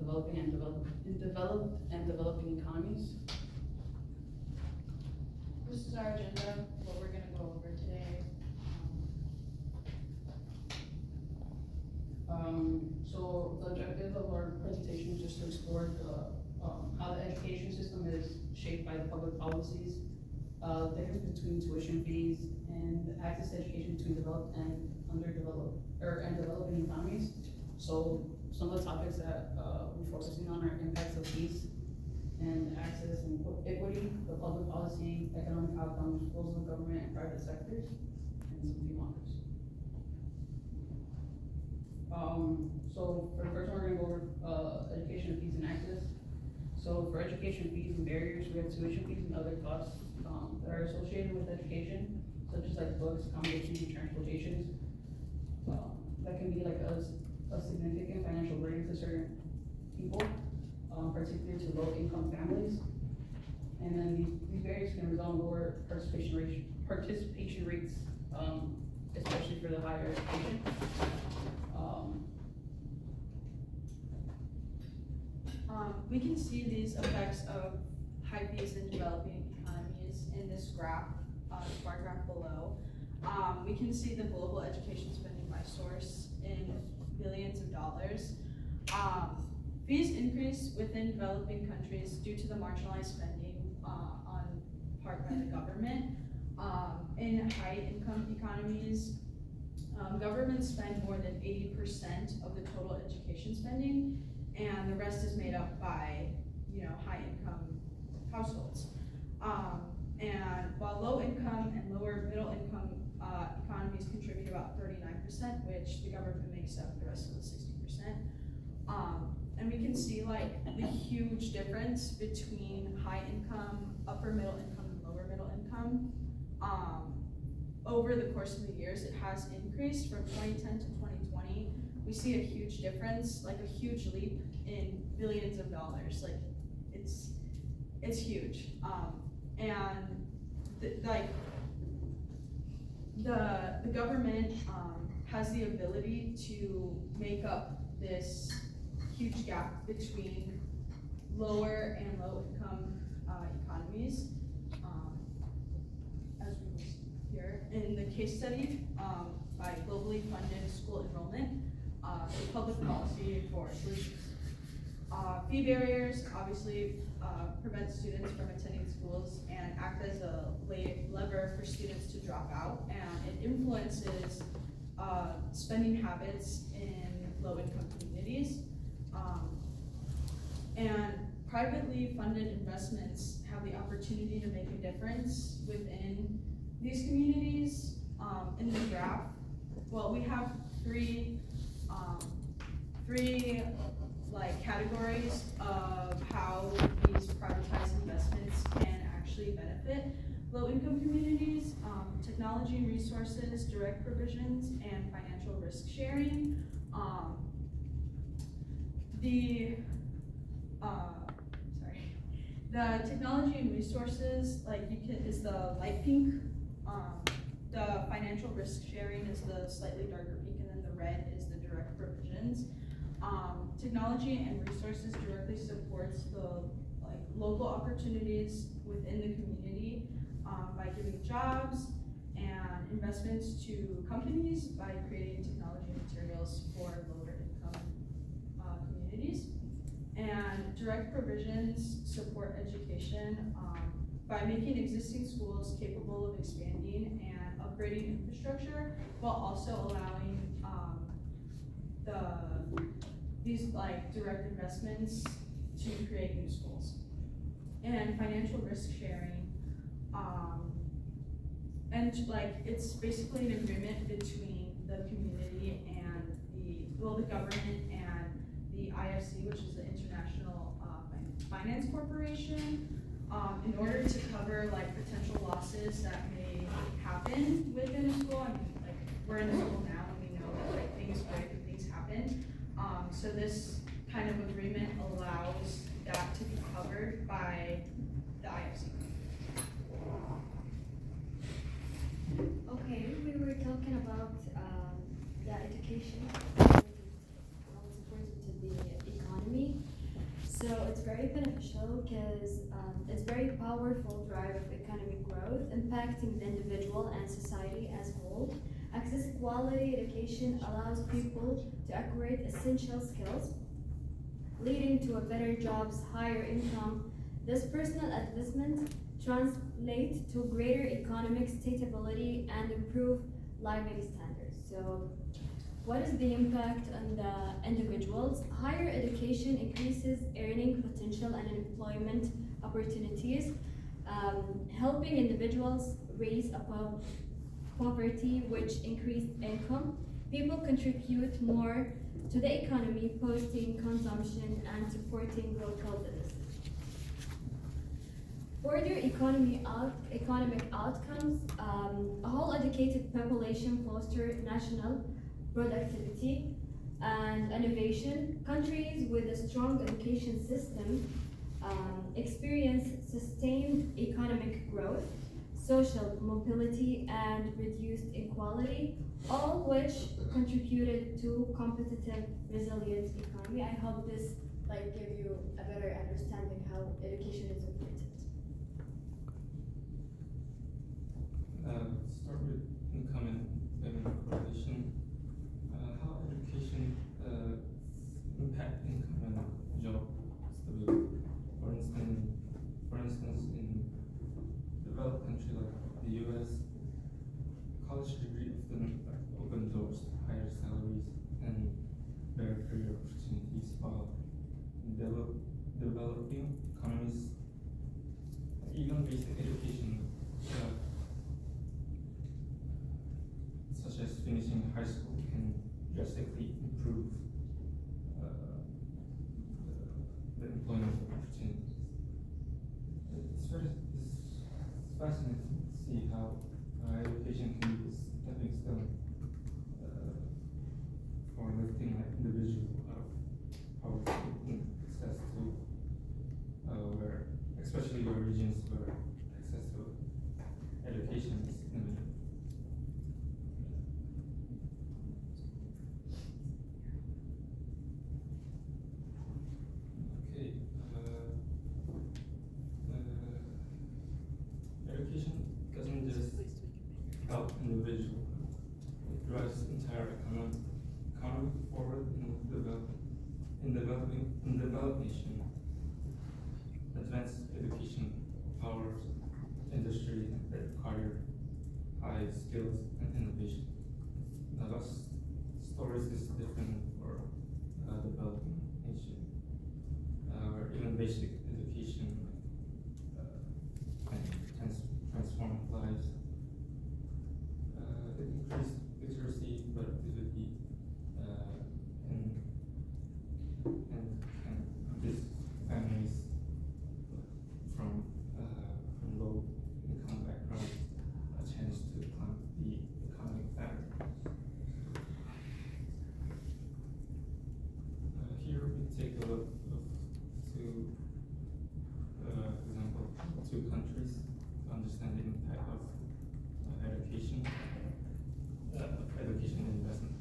developing economies. This is our agenda, what we're gonna go over today. So the objective of our presentation is just to explore how the education system is shaped by the public policies, the difference between tuition fees and access to education between developed and underdeveloped, and developing economies. So some of the topics that we're focusing on are impacts of fees and access and equity, the public policy, economic outcomes, roles of the government and private sectors, and some fee models. So for the first one, we're gonna go over education fees and access. So for education fees and barriers, we have tuition fees and other costs that are associated with education, such as like books, accommodations, and transportations. That can be like a significant financial burden to certain people, particularly to low-income families. And then these barriers can result in lower participation rates, especially for the higher education. We can see these effects of high fees in developing economies in this graph, bar graph below. We can see the global education spending by source in billions of dollars. Fees increase within developing countries due to the marginalized spending on part by the government. In high-income economies, governments spend more than 80% of the total education spending, and the rest is made up by, high-income households. And while low-income and lower middle-income economies contribute about 39%, which the government makes up the rest of the 60%. And we can see like the huge difference between high-income, upper middle-income, and lower middle-income. Over the course of the years, it has increased from 2010 to 2020. We see a huge difference, like a huge leap in billions of dollars. Like it's huge. And the government has the ability to make up this huge gap between lower and low income economies, as we will see here. In the case study by Globally Funded School Enrollment, Public Policy for Solutions. Fee barriers obviously prevent students from attending schools and act as a lever for students to drop out, and it influences spending habits in low-income communities. And privately funded investments have the opportunity to make a difference within these communities. In the graph, well, we have three like categories of how these privatized investments can actually benefit low-income communities: technology and resources, direct provisions, and financial risk sharing. The technology and resources, is the light pink. The financial risk sharing is the slightly darker pink, and then the red is the direct provisions. Technology and resources directly supports the local opportunities within the community by giving jobs and investments to companies by creating technology materials for lower income communities. And direct provisions support education by making existing schools capable of expanding and upgrading infrastructure, while also allowing these direct investments to create new schools. And financial risk sharing, and it's basically an agreement between the community and the government and the IFC, which is the International Finance Corporation, in order to cover potential losses that may happen within a school. I mean, we're in a school now, and we know that things break and things happen. So this kind of agreement allows that to be covered by the IFC. Okay, we were talking about the education, how it's important to the economy. So it's very beneficial because it's very powerful drive of economic growth, impacting the individual and society as a whole. Access to quality education allows people to acquire essential skills, leading to a better jobs, higher income. This personal advancement translates to greater economic stability and improved living standards. So what is the impact on the individuals? Higher education increases earning potential and employment opportunities, helping individuals raise above poverty, which increased income. People contribute more to the economy, boosting consumption and supporting local businesses. Further economic outcomes, a whole educated population foster national productivity and innovation. Countries with a strong education system experience sustained economic growth, social mobility, and reduced inequality, all which contributed to competitive, resilient economy. I hope this give you a better understanding how education is important. Start with income and payment correlation. How education impact income and job stability. For instance, in developed country like the U.S., college degree often open doors to higher salaries and better career opportunities, while in developing economies, even basic education, such as finishing high school, can drastically improve the employment opportunities. It's fascinating to see how education can be a stepping stone for lifting an individual out of poverty and access to where, especially where regions where access to education is limited. Okay, education doesn't just help individual, it drives entire economy forward in developed nation. Advanced education powers industry that require high skills and innovation. Now, stories is different for developing nation, where even basic education can transform lives. It increased literacy, productivity, and gives families from low income backgrounds a chance to climb the economic ladder. Here we take a look of two countries to understand the impact of education investment.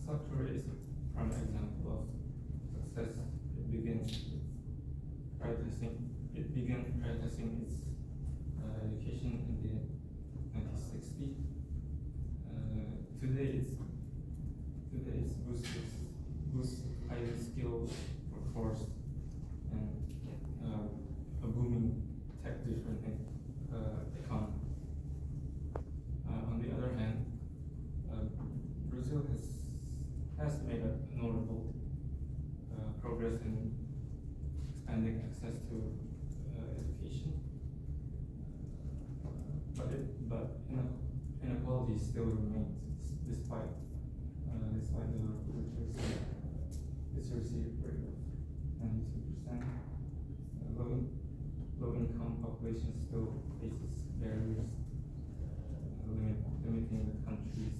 South Korea is a prime example of success. It began prioritizing its education in the 1960s. Today it's boosts highly skilled workforce and a booming tech-driven economy. On the other hand, Brazil has made a notable progress in expanding access to education, but inequality still remains despite the literacy rate of 92%. Low income population still faces barriers limiting the country's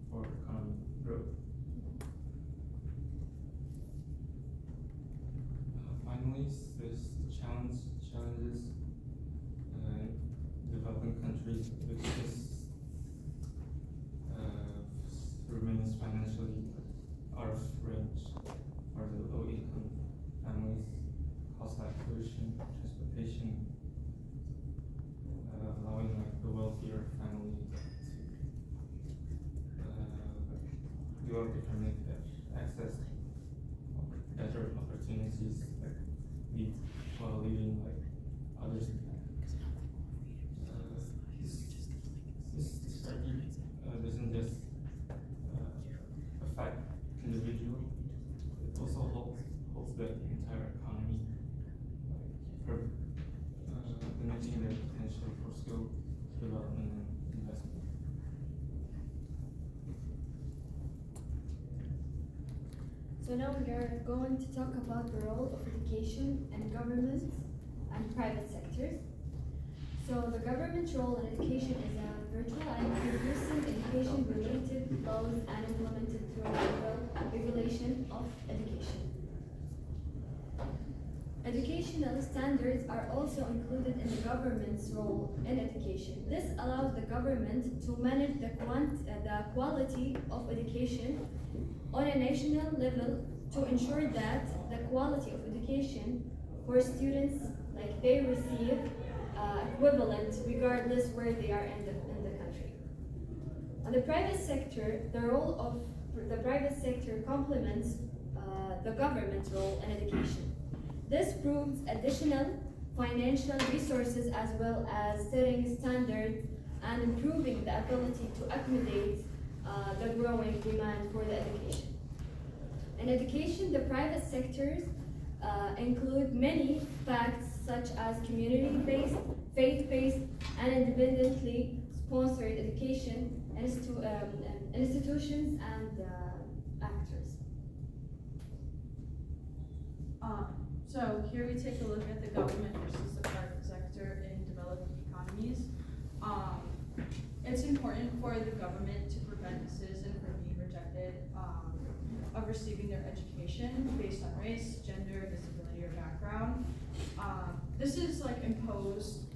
for economic growth. Finally, there's challenges in developing countries because remains financially out of range the entire economy, like limiting the potential for skill development and investment. So now we are going to talk about the role of education in government and private sectors. So the government role in education is a virtual and producing education-related laws and implemented through the regulation of education. Educational standards are also included in the government's role in education. This allows the government to manage the quality of education on a national level to ensure that the quality of education for students, like they receive equivalent regardless where they are in the country. On the private sector, the role of the private sector complements the government's role in education. This proves additional financial resources as well as setting standards and improving the ability to accommodate the growing demand for the education. In education, the private sectors include many facts such as community-based, faith-based, and independently sponsored education institutions and actors. So here we take a look at the government versus the private sector in developing economies. It's important for the government to prevent a citizen from being rejected of receiving their education based on race, gender, disability, or background. This is like imposed,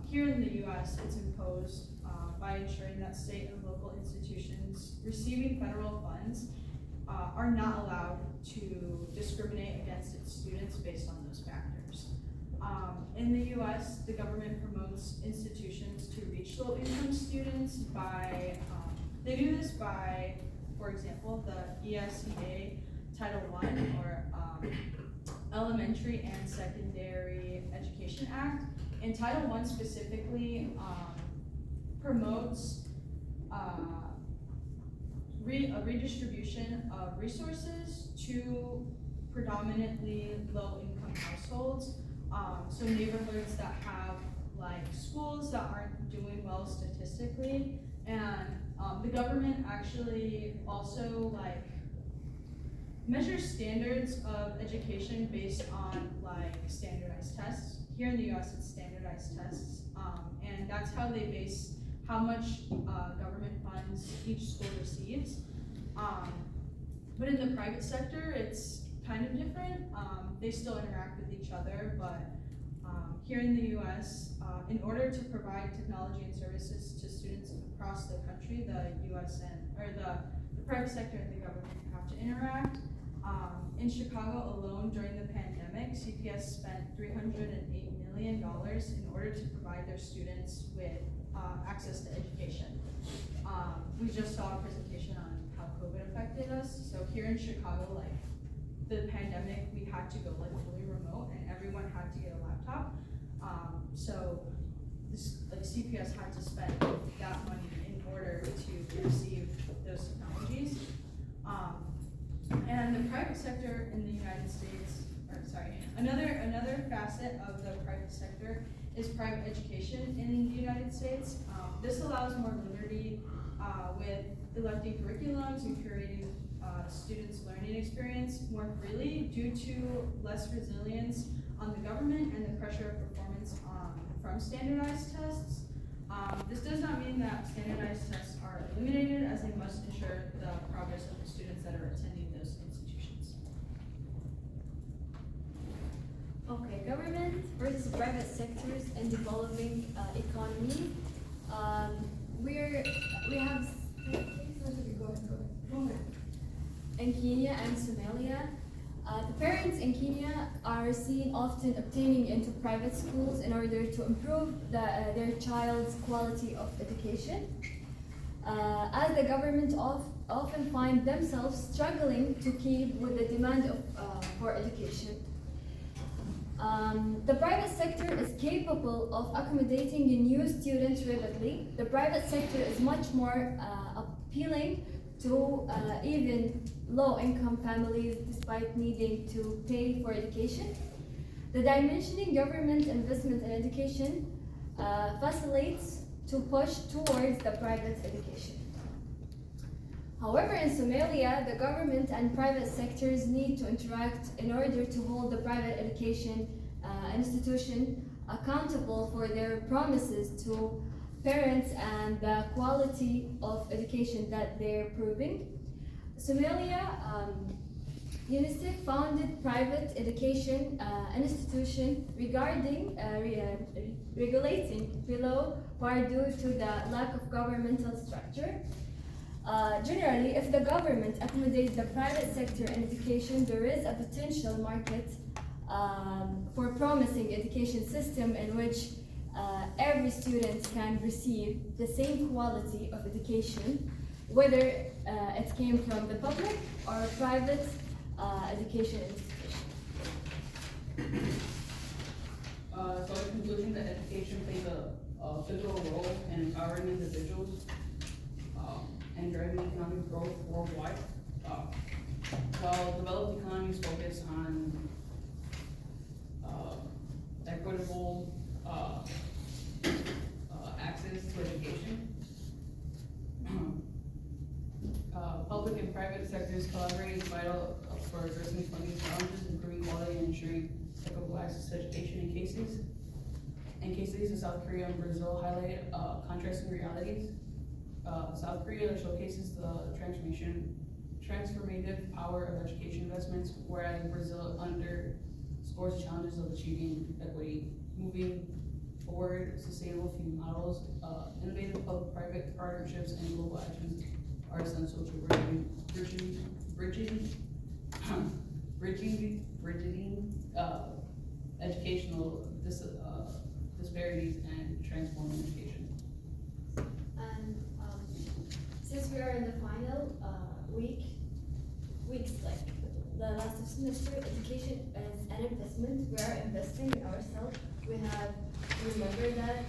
here in the US, it's imposed by ensuring that state and local institutions receiving federal funds are not allowed to discriminate against its students based on those factors. In the US, the government promotes institutions to reach low-income students by, they do this by, for example, the ESEA Title I, or Elementary and Secondary Education Act. And Title I specifically promotes a redistribution of resources to predominantly low-income households. So neighborhoods that have like schools that aren't doing well statistically, and the government actually also like measures standards of education based on like standardized tests. Here in the US, it's standardized tests, and that's how they base how much government funds each school receives. But in the private sector, it's kind of different. They still interact with each other, but here in the US, in order to provide technology and services to students across the country, the private sector and the government have to interact. In Chicago alone, during the pandemic, CPS spent $308 million in order to provide their students with access to education. We just saw a presentation on how COVID affected us. So here in Chicago, like the pandemic, we had to go like fully remote, and everyone had to get a laptop. So this, like CPS had to spend that money in order to receive those technologies. And the private sector in the United States, another facet of the private sector is private education in the United States. This allows more liberty with electing curriculums and curating students' learning experience more freely due to less resilience on the government and the pressure of performance from standardized tests. This does not mean that standardized tests are eliminated, as they must ensure the progress of the students that are attending those institutions. Okay, government versus private sectors in developing economy. We have in Kenya and Somalia. The parents in Kenya are seen often obtaining into private schools in order to improve their child's quality of education, as the government often find themselves struggling to keep with the demand for education. The private sector is capable of accommodating new students rapidly. The private sector is much more appealing to even low-income families despite needing to pay for education. The dimensioning government investment in education facilitates to push towards the private education. However, in Somalia, the government and private sectors need to interact in order to hold the private education institution accountable for their promises to parents and the quality of education that they're proving. Somalia, UNICEF founded private education institution regarding regulating below par due to the lack of governmental structure. Generally, if the government accommodates the private sector in education, there is a potential market for promising education system in which every student can receive the same quality of education, whether it came from the public or private education institution. So in conclusion, that education plays a pivotal role in empowering individuals and driving economic growth worldwide. While developed economies focus on equitable access to education, public and private sectors collaborate is vital for addressing funding challenges, improving quality, and ensuring equitable access to education. In cases of South Korea and Brazil highlight contrasting realities. South Korea showcases the transformative power of education investments, whereas Brazil underscores challenges of achieving equity, moving forward sustainable future models. Innovative public-private partnerships and global actions are essential to bridging educational disparities and transforming education. And since we are in the final weeks, like the last of semester, education is an investment. We are investing in ourselves. We have to remember that,